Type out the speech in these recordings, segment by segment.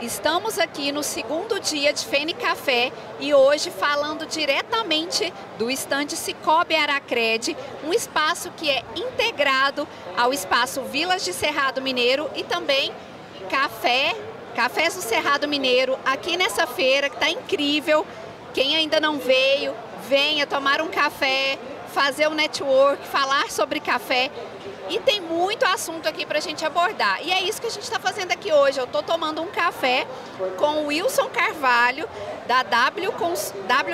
Estamos aqui no segundo dia de Fene Café e hoje falando diretamente do estande Cicobi Aracred, um espaço que é integrado ao espaço Vilas de Cerrado Mineiro e também Cafés do Cerrado Mineiro, aqui nessa feira que está incrível. Quem ainda não veio, venha tomar um café, fazer um network, falar sobre café. E tem muito assunto aqui para a gente abordar. E é isso que a gente está fazendo aqui hoje. Eu estou tomando um café com o Wilson Carvalho, da W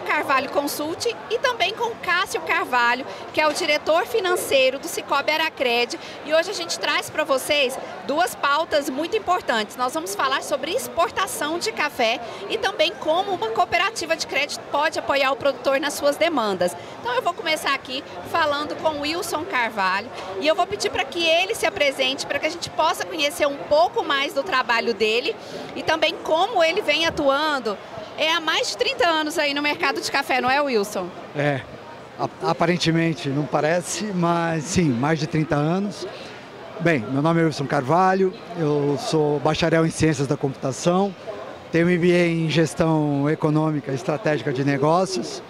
Carvalho Consult, e também com o Cássio Carvalho, que é o diretor financeiro do Cicobi Aracred. E hoje a gente traz para vocês duas pautas muito importantes. Nós vamos falar sobre exportação de café e também como uma cooperativa de crédito pode apoiar o produtor nas suas demandas. Então eu vou começar aqui falando com o Wilson Carvalho e eu vou pedir para que ele se apresente, para que a gente possa conhecer um pouco mais do trabalho dele e também como ele vem atuando há mais de 30 anos aí no mercado de café, não é, Wilson? Aparentemente não parece, mas sim, mais de 30 anos. Bem, meu nome é Wilson Carvalho, eu sou bacharel em Ciências da Computação, tenho MBA em Gestão Econômica e Estratégica de Negócios.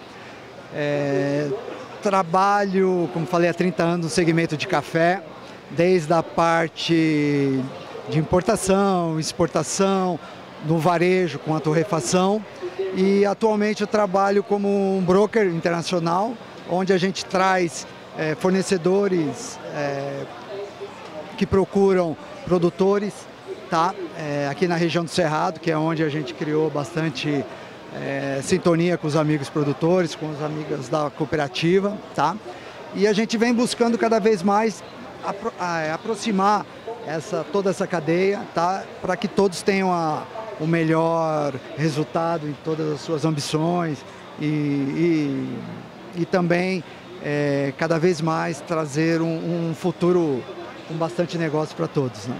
Trabalho, como falei, há 30 anos no segmento de café, desde a parte de importação, exportação, no varejo com a torrefação, e atualmente eu trabalho como um broker internacional, onde a gente traz fornecedores que procuram produtores, tá? Aqui na região do Cerrado, que é onde a gente criou bastante sintonia com os amigos produtores, com os amigos da cooperativa, tá? E a gente vem buscando cada vez mais aproximar toda essa cadeia, tá? Para que todos tenham o melhor resultado em todas as suas ambições e também cada vez mais trazer um futuro com bastante negócio para todos, né?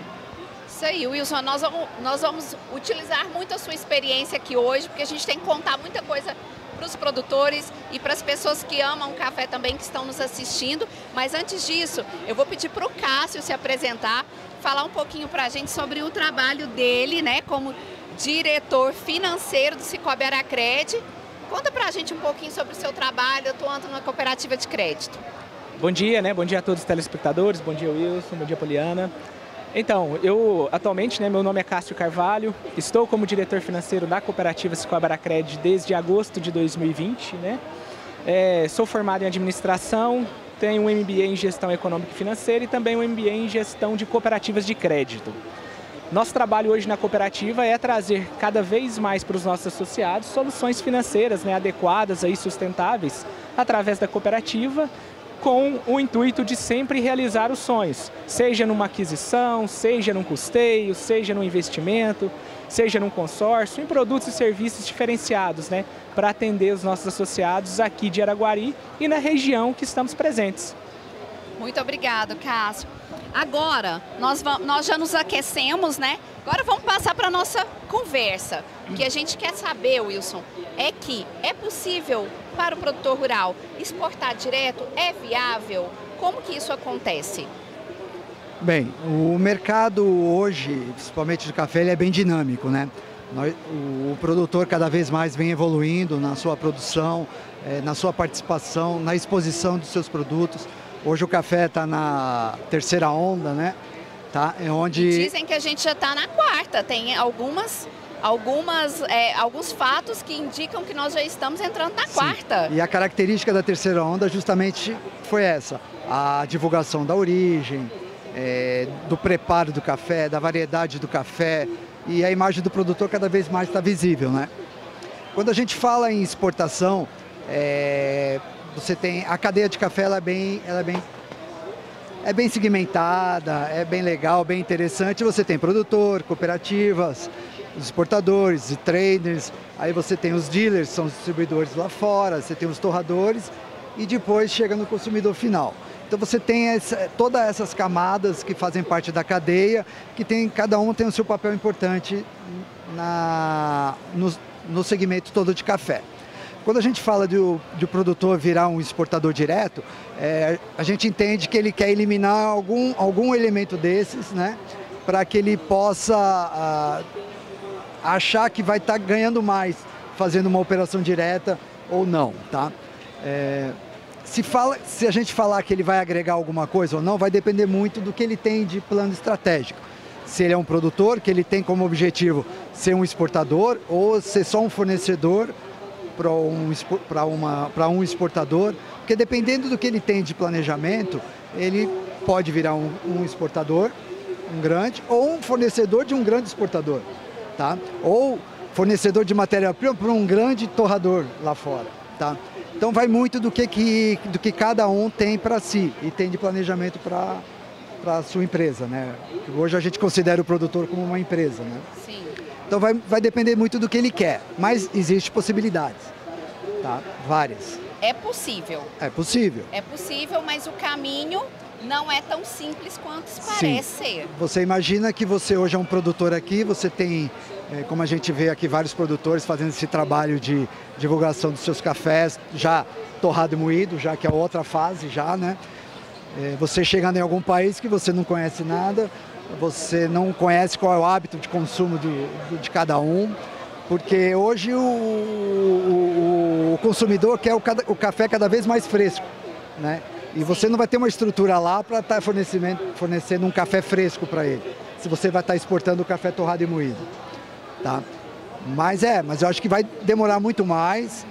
Isso aí, Wilson, nós vamos utilizar muito a sua experiência aqui hoje, porque a gente tem que contar muita coisa para os produtores e para as pessoas que amam café também, que estão nos assistindo. Mas antes disso, eu vou pedir para o Cássio se apresentar, falar um pouquinho para a gente sobre o trabalho dele, né, como diretor financeiro do Cicobi Aracred. Conta para a gente um pouquinho sobre o seu trabalho atuando numa cooperativa de crédito. Bom dia, né? Bom dia a todos os telespectadores, bom dia Wilson, bom dia Poliana. Então, eu atualmente, meu nome é Cássio Carvalho, estou como diretor financeiro da cooperativa Cicobi Aracred desde agosto de 2020, né? Sou formado em administração, tenho um MBA em gestão econômica e financeira e também um MBA em gestão de cooperativas de crédito. Nosso trabalho hoje na cooperativa é trazer cada vez mais para os nossos associados soluções financeiras, né, adequadas e sustentáveis através da cooperativa, com o intuito de sempre realizar os sonhos, seja numa aquisição, seja num custeio, seja num investimento, seja num consórcio, em produtos e serviços diferenciados, né, para atender os nossos associados aqui de Araguari e na região que estamos presentes. Muito obrigado, Cássio. Agora, nós já nos aquecemos, né? Agora vamos passar para a nossa conversa. O que a gente quer saber, Wilson, é que é possível para o produtor rural exportar direto? É viável? Como que isso acontece? Bem, o mercado hoje, principalmente de café, ele é bem dinâmico, né? O produtor cada vez mais vem evoluindo na sua produção, na sua participação, na exposição dos seus produtos. Hoje o café está na terceira onda, né? Tá? Dizem que a gente já está na quarta, tem alguns fatos que indicam que nós já estamos entrando na quarta. E a característica da terceira onda justamente foi essa, a divulgação da origem, do preparo do café, da variedade do café, e a imagem do produtor cada vez mais está visível, né? Quando a gente fala em exportação, você tem a cadeia de café, ela é bem segmentada, é bem legal, bem interessante. Você tem produtor, cooperativas, os exportadores e traders, aí você tem os dealers, são os distribuidores lá fora, você tem os torradores e depois chega no consumidor final. Então você tem todas essas camadas que fazem parte da cadeia, que cada um tem o seu papel importante no segmento todo de café. Quando a gente fala de o produtor virar um exportador direto, a gente entende que ele quer eliminar algum elemento desses, né, para que ele possa achar que vai estar ganhando mais fazendo uma operação direta ou não, tá? Se a gente falar que ele vai agregar alguma coisa ou não, vai depender muito do que ele tem de plano estratégico. Se ele é um produtor, que ele tem como objetivo ser um exportador ou ser só um fornecedor para um exportador, porque dependendo do que ele tem de planejamento, ele pode virar um exportador, um grande, ou um fornecedor de um grande exportador, tá? Ou fornecedor de matéria-prima para um grande torrador lá fora, tá? Então vai muito do que cada um tem para si e tem de planejamento para a sua empresa, né? Hoje a gente considera o produtor como uma empresa, né? Sim. Então vai depender muito do que ele quer, mas existem possibilidades, tá? Várias. É possível. É possível. É possível, mas o caminho não é tão simples quanto parece ser. Você imagina que você hoje é um produtor aqui, você tem, como a gente vê aqui, vários produtores fazendo esse trabalho de divulgação dos seus cafés, já torrado e moído, já que é outra fase já, né? Você chegando em algum país que você não conhece nada, você não conhece qual é o hábito de consumo de cada um, porque hoje o consumidor quer o café cada vez mais fresco, né? E você não vai ter uma estrutura lá para estar fornecendo um café fresco para ele, se você vai estar exportando o café torrado e moído, tá? Mas eu acho que vai demorar muito mais,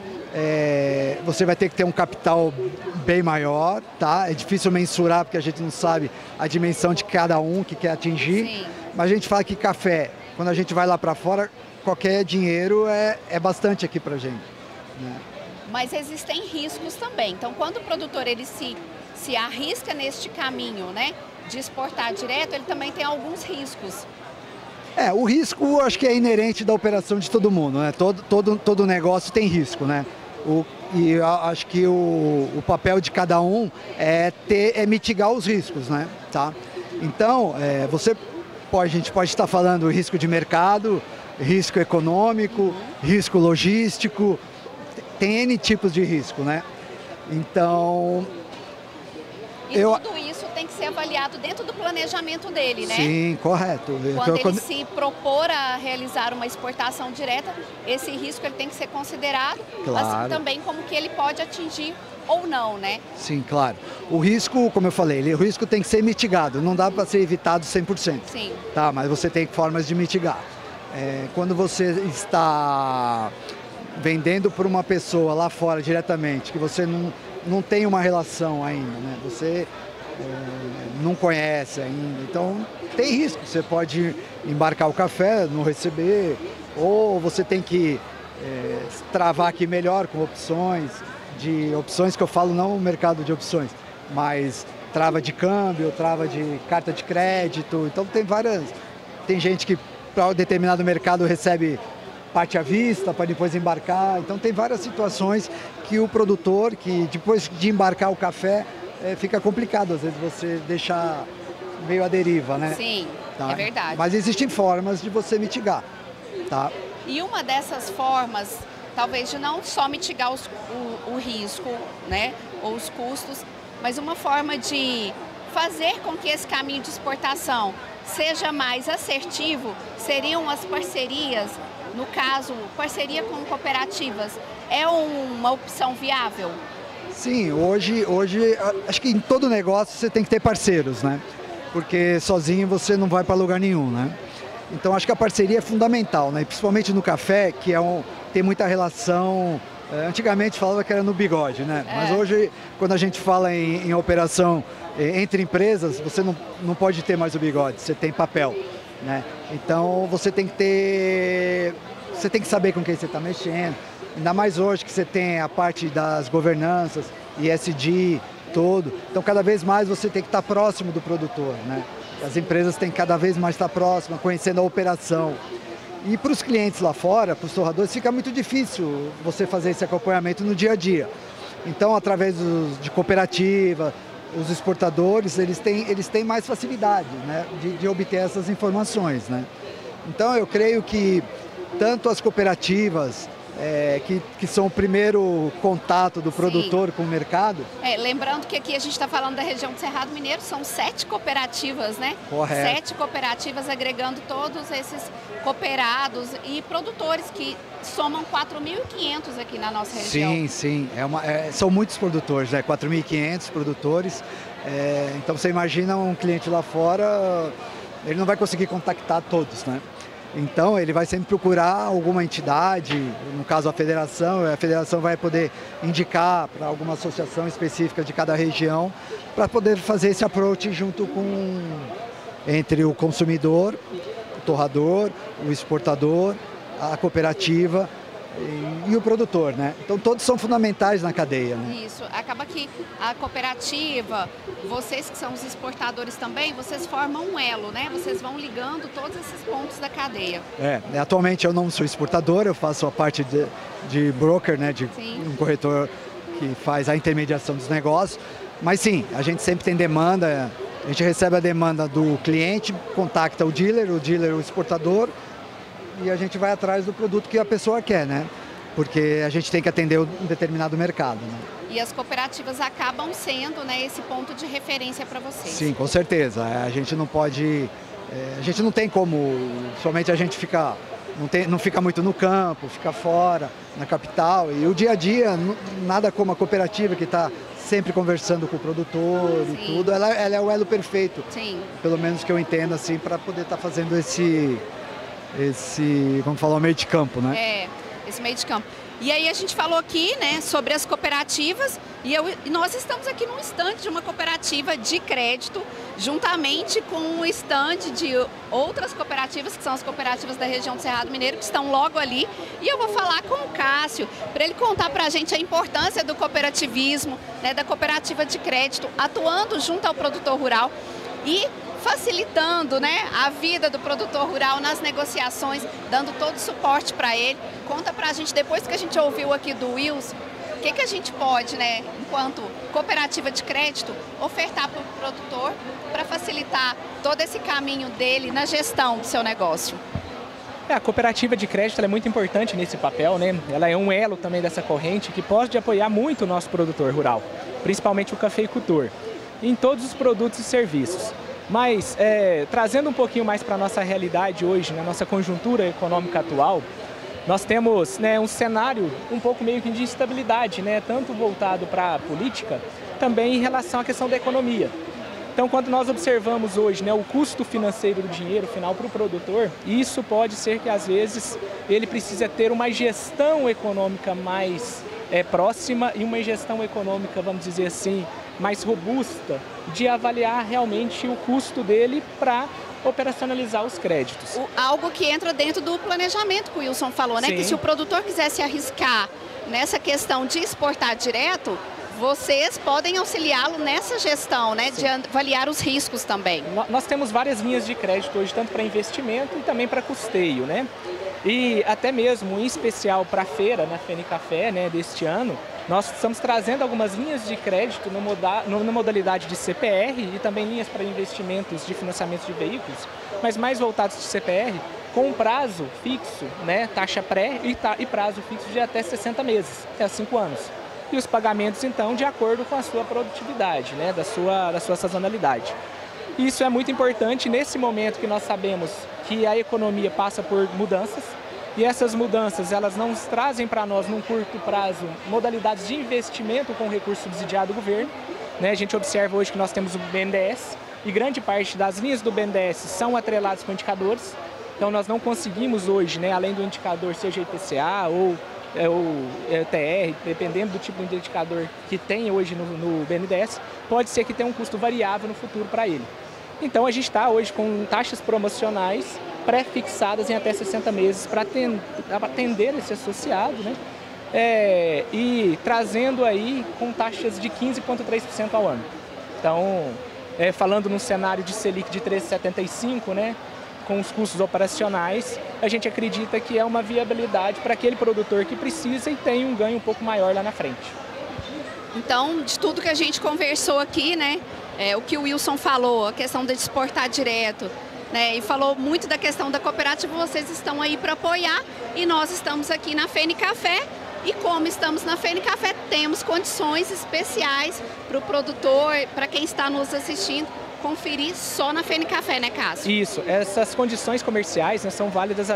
você vai ter que ter um capital bem maior, tá? É difícil mensurar porque a gente não sabe a dimensão de cada um que quer atingir. Sim. Mas a gente fala que café, quando a gente vai lá para fora, qualquer dinheiro é bastante aqui para a gente, né? Mas existem riscos também. Então, quando o produtor ele se arrisca neste caminho, né, de exportar direto, ele também tem alguns riscos. O risco acho que é inerente da operação de todo mundo, né? Todo negócio tem risco, né? E eu acho que o papel de cada um é mitigar os riscos, né? Tá? Então, a gente pode estar falando risco de mercado, risco econômico, risco logístico, tem N tipos de risco, né? Então... Tudo isso tem que ser avaliado dentro do planejamento dele, né? Sim, correto. Quando ele se propor a realizar uma exportação direta, esse risco ele tem que ser considerado, claro. Assim também como que ele pode atingir ou não, né? Sim, claro. O risco, como eu falei, o risco tem que ser mitigado, não dá para ser evitado 100%. Sim. Tá, mas você tem formas de mitigar. Quando você está vendendo para uma pessoa lá fora diretamente, que você não tem uma relação ainda, né? Você não conhece ainda, então tem risco. Você pode embarcar o café, não receber, ou você tem que travar aqui melhor com opções que eu falo não o mercado de opções, mas trava de câmbio, trava de carta de crédito. Então tem gente que para determinado mercado recebe parte à vista para depois embarcar. Então tem várias situações que o produtor, que depois de embarcar o café, fica complicado às vezes você deixar meio à deriva, né? Sim, tá? É verdade. Mas existem formas de você mitigar, tá? E uma dessas formas, talvez de não só mitigar o risco, né, ou os custos, mas uma forma de fazer com que esse caminho de exportação seja mais assertivo, seriam as parcerias. No caso, parceria com cooperativas é uma opção viável? Sim, hoje acho que em todo negócio você tem que ter parceiros, né? Porque sozinho você não vai para lugar nenhum, né? Então acho que a parceria é fundamental, né? Principalmente no café, que tem muita relação. Antigamente falava que era no bigode, né? Mas hoje, quando a gente fala em operação entre empresas, você não pode ter mais o bigode, você tem papel, né? Então você tem que saber com quem você está mexendo, ainda mais hoje que você tem a parte das governanças, ESG, todo. Então cada vez mais você tem que estar próximo do produtor, né? As empresas têm que cada vez mais estar próximas, conhecendo a operação. E para os clientes lá fora, para os torradores, fica muito difícil você fazer esse acompanhamento no dia a dia. Então, através de cooperativa, os exportadores, eles têm mais facilidade, né, de obter essas informações, né? Então, eu creio que tanto as cooperativas que são o primeiro contato do produtor com o mercado. Lembrando que aqui a gente está falando da região do Cerrado Mineiro, são 7 cooperativas, né? Correto. 7 cooperativas agregando todos esses cooperados e produtores que somam 4.500 aqui na nossa região. Sim, sim. São muitos produtores, 4.500 produtores. Então você imagina um cliente lá fora, ele não vai conseguir contactar todos, né? Então ele vai sempre procurar alguma entidade, no caso a federação vai poder indicar para alguma associação específica de cada região para poder fazer esse approach junto entre o consumidor, o torrador, o exportador, a cooperativa e o produtor, né? Então todos são fundamentais na cadeia, né? Isso, acaba que a cooperativa, vocês que são os exportadores também, vocês formam um elo, né? Vocês vão ligando todos esses pontos da cadeia. Atualmente eu não sou exportador, eu faço a parte de broker, né? De um corretor que faz a intermediação dos negócios, mas sim, a gente sempre tem demanda, a gente recebe a demanda do cliente, contacta o dealer o exportador, e a gente vai atrás do produto que a pessoa quer, né? Porque a gente tem que atender um determinado mercado, né? E as cooperativas acabam sendo, né, esse ponto de referência para vocês. Sim, com certeza. A gente não pode... a gente não tem como... Somente a gente não fica muito no campo, fica fora, na capital. E o dia a dia, nada como a cooperativa que está sempre conversando com o produtor e tudo. Ela é o elo perfeito. Sim. Pelo menos que eu entendo, assim, para poder estar fazendo esse, vamos falar, o meio de campo, né? Esse meio de campo. E aí a gente falou aqui, né, sobre as cooperativas e nós estamos aqui num stand de uma cooperativa de crédito, juntamente com um stand de outras cooperativas, que são as cooperativas da região do Cerrado Mineiro, que estão logo ali. E eu vou falar com o Cássio, para ele contar para a gente a importância do cooperativismo, né, da cooperativa de crédito, atuando junto ao produtor rural e facilitando, né, a vida do produtor rural nas negociações, dando todo o suporte para ele. Conta para a gente, depois que a gente ouviu aqui do Wilson, o que a gente pode, né, enquanto cooperativa de crédito, ofertar para o produtor para facilitar todo esse caminho dele na gestão do seu negócio. A cooperativa de crédito ela é muito importante nesse papel, né? Ela é um elo também dessa corrente que pode apoiar muito o nosso produtor rural, principalmente o cafeicultor, em todos os produtos e serviços. Mas, trazendo um pouquinho mais para a nossa realidade hoje, na nossa conjuntura econômica atual, nós temos, né, um cenário um pouco meio que de instabilidade, né, tanto voltado para a política, também em relação à questão da economia. Então, quando nós observamos hoje, né, o custo financeiro do dinheiro final para o produtor, isso pode ser que, às vezes, ele precisa ter uma gestão econômica mais próxima e uma gestão econômica, vamos dizer assim, mais robusta, de avaliar realmente o custo dele para operacionalizar os créditos. Algo que entra dentro do planejamento que o Wilson falou, né? Sim. Que se o produtor quiser se arriscar nessa questão de exportar direto, vocês podem auxiliá-lo nessa gestão, né? Sim. De avaliar os riscos também. Nós temos várias linhas de crédito hoje, tanto para investimento e também para custeio, né? E até mesmo, em especial para a feira, na FENICAFÉ, né, deste ano, nós estamos trazendo algumas linhas de crédito na modalidade de CPR e também linhas para investimentos de financiamento de veículos, mas mais voltados de CPR, com um prazo fixo, né, taxa pré e prazo fixo de até 60 meses, até 5 anos. E os pagamentos, então, de acordo com a sua produtividade, né, da sua sazonalidade. Isso é muito importante nesse momento que nós sabemos que a economia passa por mudanças e essas mudanças elas não trazem para nós, num curto prazo, modalidades de investimento com recurso subsidiado do governo, né? A gente observa hoje que nós temos o BNDES e grande parte das linhas do BNDES são atreladas com indicadores, então nós não conseguimos hoje, né, além do indicador seja IPCA ou TR, dependendo do tipo de indicador que tem hoje no BNDES, pode ser que tenha um custo variável no futuro para ele. Então a gente está hoje com taxas promocionais pré-fixadas em até 60 meses para atender esse associado, né? E trazendo aí com taxas de 15,3% ao ano. Então, falando num cenário de Selic de 13,75, né? Com os custos operacionais, a gente acredita que é uma viabilidade para aquele produtor que precisa e tem um ganho um pouco maior lá na frente. Então, de tudo que a gente conversou aqui, né, o que o Wilson falou, a questão de exportar direto, né, e falou muito da questão da cooperativa, vocês estão aí para apoiar e nós estamos aqui na Fene Café. E como estamos na Fene Café, temos condições especiais para o produtor, para quem está nos assistindo, conferir só na Fene Café, né, Cássio? Isso, essas condições comerciais, né, são válidas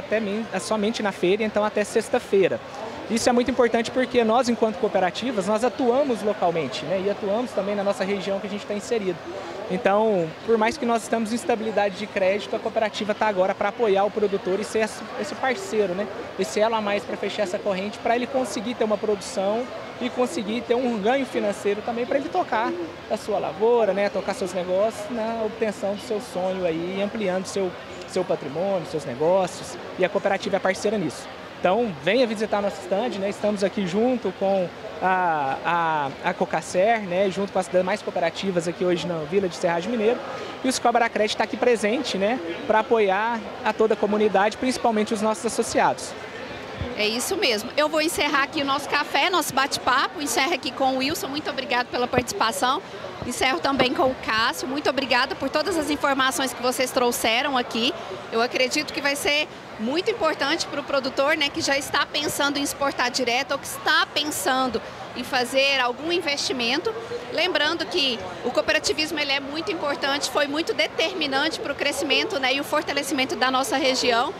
somente na feira, então até sexta-feira. Isso é muito importante porque nós, enquanto cooperativas, nós atuamos localmente, né, e atuamos também na nossa região que a gente está inserido. Então, por mais que nós estamos em estabilidade de crédito, a cooperativa está agora para apoiar o produtor e ser esse parceiro, né? Esse elo a mais para fechar essa corrente, para ele conseguir ter uma produção e conseguir ter um ganho financeiro também para ele tocar a sua lavoura, né? Tocar seus negócios na obtenção do seu sonho aí, ampliando seu patrimônio, seus negócios, e a cooperativa é parceira nisso. Então, venha visitar nosso stand, né? Estamos aqui junto com a Cocacer, né? Junto com as demais cooperativas aqui hoje na Vila de Serragem Mineiro. E o Cicobi Aracred está aqui presente, né? Para apoiar a toda a comunidade, principalmente os nossos associados. É isso mesmo. Eu vou encerrar aqui o nosso café, nosso bate-papo. Encerro aqui com o Wilson. Muito obrigado pela participação. Encerro também com o Cássio. Muito obrigada por todas as informações que vocês trouxeram aqui. Eu acredito que vai ser muito importante para o produtor, né, que já está pensando em exportar direto ou que está pensando em fazer algum investimento. Lembrando que o cooperativismo ele é muito importante, foi muito determinante para o crescimento, né, e o fortalecimento da nossa região.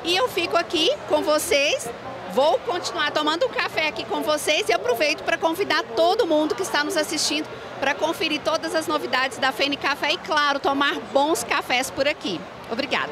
E eu fico aqui com vocês, vou continuar tomando um café aqui com vocês e aproveito para convidar todo mundo que está nos assistindo para conferir todas as novidades da Fene Café e, claro, tomar bons cafés por aqui. Obrigada.